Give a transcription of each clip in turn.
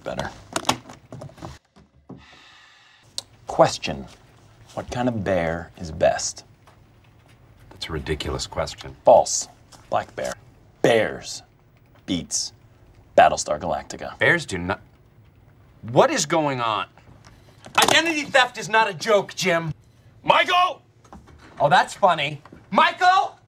better. Question. What kind of bear is best? That's a ridiculous question. False. Black bear. Bears beats Battlestar Galactica. Bears do not... What is going on? Identity theft is not a joke, Jim. Michael! Oh, that's funny. Michael!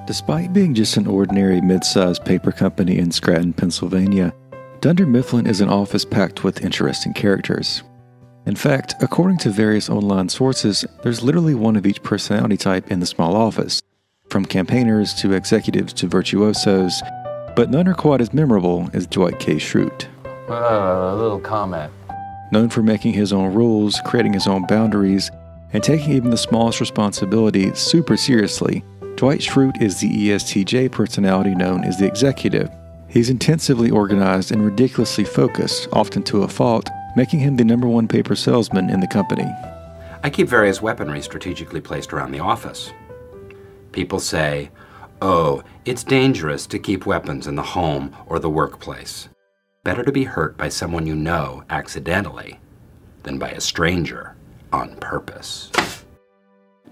Despite being just an ordinary mid-sized paper company in Scranton, Pennsylvania, Dunder Mifflin is an office packed with interesting characters. In fact, according to various online sources, there's literally one of each personality type in the small office, from campaigners to executives to virtuosos, but none are quite as memorable as Dwight K. Schrute. A little comment. Known for making his own rules, creating his own boundaries, and taking even the smallest responsibility super seriously, Dwight Schrute is the ESTJ personality known as the executive. He's intensively organized and ridiculously focused, often to a fault, making him the #1 paper salesman in the company. I keep various weaponry strategically placed around the office. People say, oh, it's dangerous to keep weapons in the home or the workplace. Better to be hurt by someone you know accidentally than by a stranger on purpose.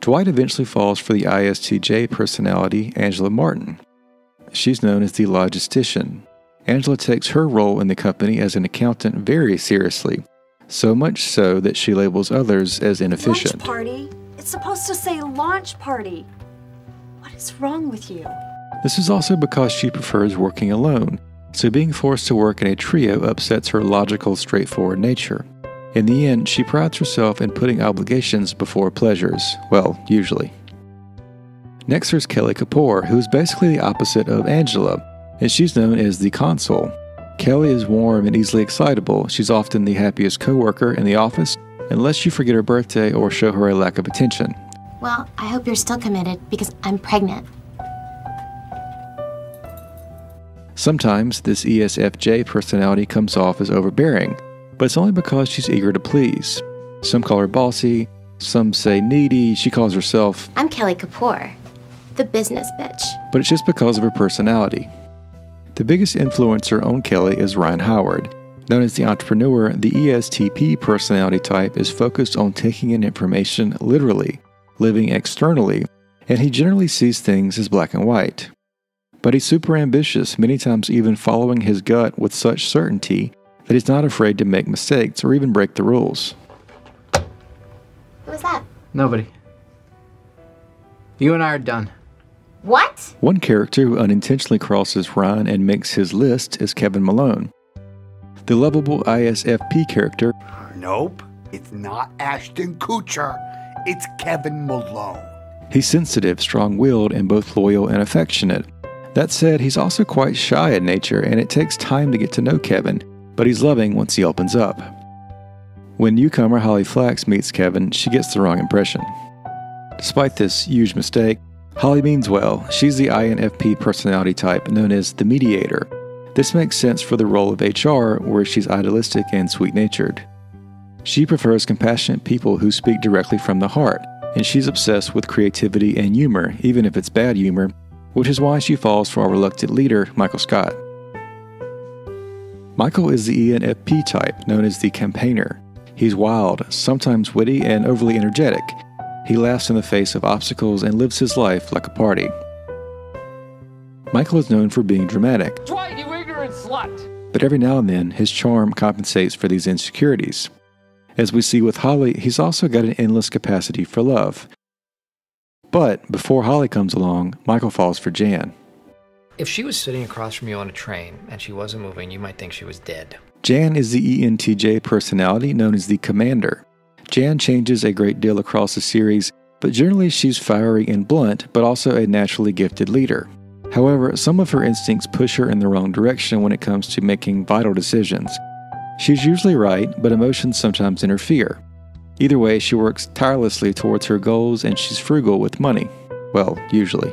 Dwight eventually falls for the ISTJ personality, Angela Martin. She's known as the logistician. Angela takes her role in the company as an accountant very seriously, so much so that she labels others as inefficient. Launch party? It's supposed to say launch party. What is wrong with you? This is also because she prefers working alone, so being forced to work in a trio upsets her logical, straightforward nature. In the end, she prides herself in putting obligations before pleasures. Well, usually. Next there's Kelly Kapoor, who is basically the opposite of Angela, and she's known as the consul. Kelly is warm and easily excitable. She's often the happiest coworker in the office, unless you forget her birthday or show her a lack of attention. Well, I hope you're still committed, because I'm pregnant. Sometimes this ESFJ personality comes off as overbearing, but it's only because she's eager to please. Some call her bossy, some say needy. She calls herself, I'm Kelly Kapoor, the business bitch. But it's just because of her personality. The biggest influencer on Kelly is Ryan Howard. Known as the entrepreneur, the ESTP personality type is focused on taking in information literally, living externally, and he generally sees things as black and white. But he's super ambitious, many times even following his gut with such certainty that he's not afraid to make mistakes or even break the rules. Who was that? Nobody. You and I are done. What? One character who unintentionally crosses Ryan and makes his list is Kevin Malone. The lovable ISFP character. Nope, it's not Ashton Kutcher. It's Kevin Malone. He's sensitive, strong-willed, and both loyal and affectionate. That said, he's also quite shy in nature, and it takes time to get to know Kevin, but he's loving once he opens up. When newcomer Holly Flax meets Kevin, she gets the wrong impression. Despite this huge mistake, Holly means well. She's the INFP personality type known as the MEDIATOR. This makes sense for the role of HR, where she's idealistic and sweet-natured. She prefers compassionate people who speak directly from the heart, and she's obsessed with creativity and humor, even if it's bad humor, which is why she falls for our reluctant leader, Michael Scott. Michael is the ENFP type, known as the campaigner. He's wild, sometimes witty, and overly energetic. He laughs in the face of obstacles and lives his life like a party. Michael is known for being dramatic. Dwight, you ignorant slut! But every now and then, his charm compensates for these insecurities. As we see with Holly, he's also got an endless capacity for love. But before Holly comes along, Michael falls for Jan. If she was sitting across from you on a train and she wasn't moving, you might think she was dead. Jan is the ENTJ personality known as the commander. Jan changes a great deal across the series, but generally she's fiery and blunt, but also a naturally gifted leader. However, some of her instincts push her in the wrong direction when it comes to making vital decisions. She's usually right, but emotions sometimes interfere. Either way, she works tirelessly towards her goals and she's frugal with money. Well, usually.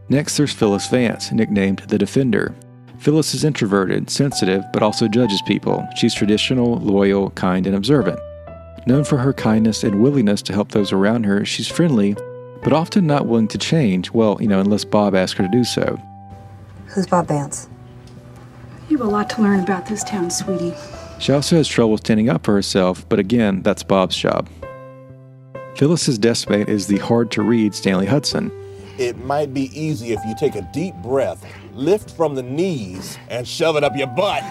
Next, there's Phyllis Vance, nicknamed the Defender. Phyllis is introverted, sensitive, but also judges people. She's traditional, loyal, kind, and observant. Known for her kindness and willingness to help those around her, she's friendly, but often not willing to change, well, unless Bob asks her to do so. Who's Bob Vance? You have a lot to learn about this town, sweetie. She also has trouble standing up for herself, but again, that's Bob's job. Phyllis's deskmate is the hard-to-read Stanley Hudson. It might be easy if you take a deep breath, lift from the knees, and shove it up your butt.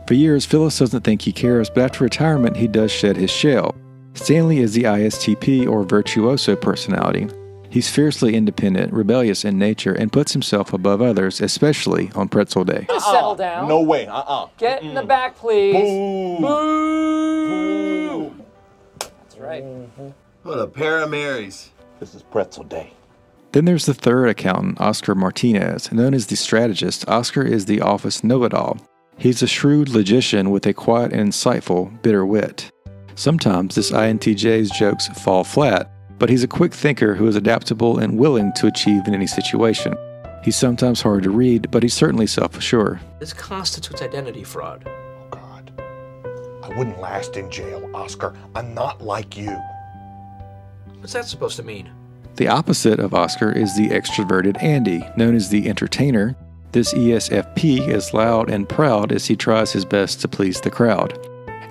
For years, Phyllis doesn't think he cares, but after retirement, he does shed his shell. Stanley is the ISTP, or virtuoso personality. He's fiercely independent, rebellious in nature, and puts himself above others, especially on pretzel day. Settle down. No way, Get in the back, please. Boo. Boo. That's right. What a pair of Marys. This is pretzel day. Then there's the third accountant, Oscar Martinez. Known as the strategist, Oscar is the office know-it-all. He's a shrewd logician with a quiet and insightful, bitter wit. Sometimes this INTJ's jokes fall flat, but he's a quick thinker who is adaptable and willing to achieve in any situation. He's sometimes hard to read, but he's certainly self-assured. This constitutes identity fraud. Oh, God. I wouldn't last in jail, Oscar. I'm not like you. What's that supposed to mean? The opposite of Oscar is the extroverted Andy, known as the entertainer. This ESFP is loud and proud as he tries his best to please the crowd.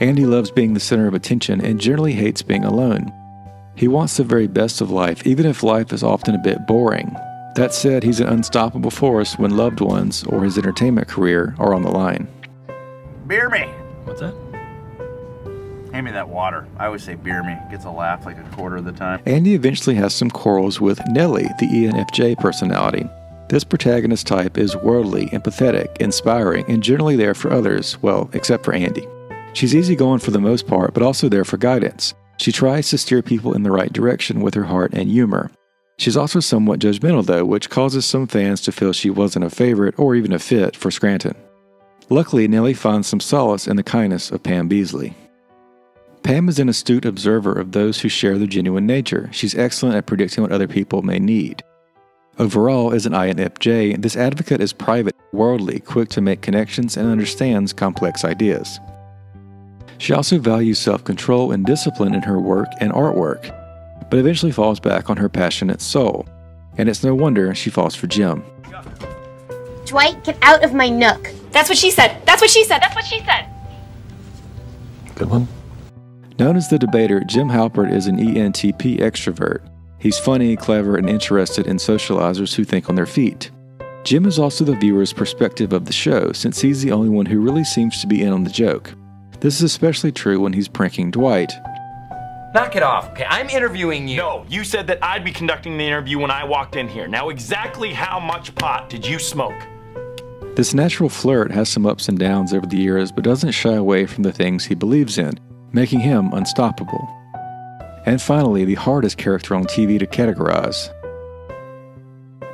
Andy loves being the center of attention and generally hates being alone. He wants the very best of life, even if life is often a bit boring. That said, he's an unstoppable force when loved ones or his entertainment career are on the line. Beer me. What's that? Hand me that water. I always say beer me. Gets a laugh like a quarter of the time. Andy eventually has some quarrels with Nellie, the ENFJ personality. This protagonist type is worldly, empathetic, inspiring, and generally there for others, well, except for Andy. She's easygoing for the most part, but also there for guidance. She tries to steer people in the right direction with her heart and humor. She's also somewhat judgmental though, which causes some fans to feel she wasn't a favorite or even a fit for Scranton. Luckily, Nellie finds some solace in the kindness of Pam Beasley. Pam is an astute observer of those who share their genuine nature. She's excellent at predicting what other people may need. Overall, as an INFJ, this advocate is private, worldly, quick to make connections, and understands complex ideas. She also values self-control and discipline in her work and artwork, but eventually falls back on her passionate soul. And it's no wonder she falls for Jim. Dwight, get out of my nook. That's what she said. That's what she said. That's what she said. Good one. Known as the debater, Jim Halpert is an ENTP extrovert. He's funny, clever, and interested in socializers who think on their feet. Jim is also the viewer's perspective of the show, since he's the only one who really seems to be in on the joke. This is especially true when he's pranking Dwight. Knock it off, okay? I'm interviewing you. No, you said that I'd be conducting the interview when I walked in here. Now, exactly how much pot did you smoke? This natural flirt has some ups and downs over the years, but doesn't shy away from the things he believes in, making him unstoppable. And finally, the hardest character on TV to categorize.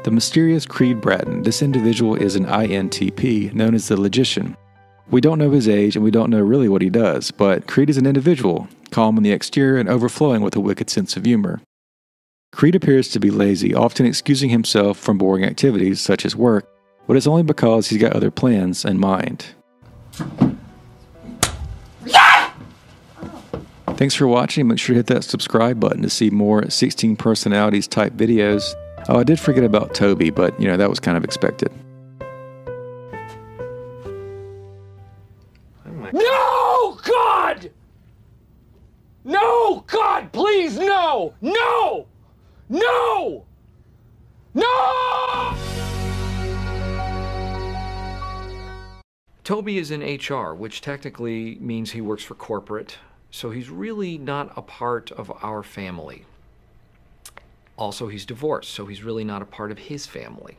The mysterious Creed Bratton. This individual is an INTP, known as the Logician. We don't know his age and we don't know really what he does, but Creed is an individual, calm on the exterior and overflowing with a wicked sense of humor. Creed appears to be lazy, often excusing himself from boring activities such as work, but it's only because he's got other plans in mind. Thanks for watching. Make sure to hit that subscribe button to see more 16 personalities type videos. Oh, I did forget about Toby, but that was kind of expected. No, God! No, God, please, no! No! No! No! Toby is in HR, which technically means he works for corporate, so he's really not a part of our family. Also, he's divorced, so he's really not a part of his family.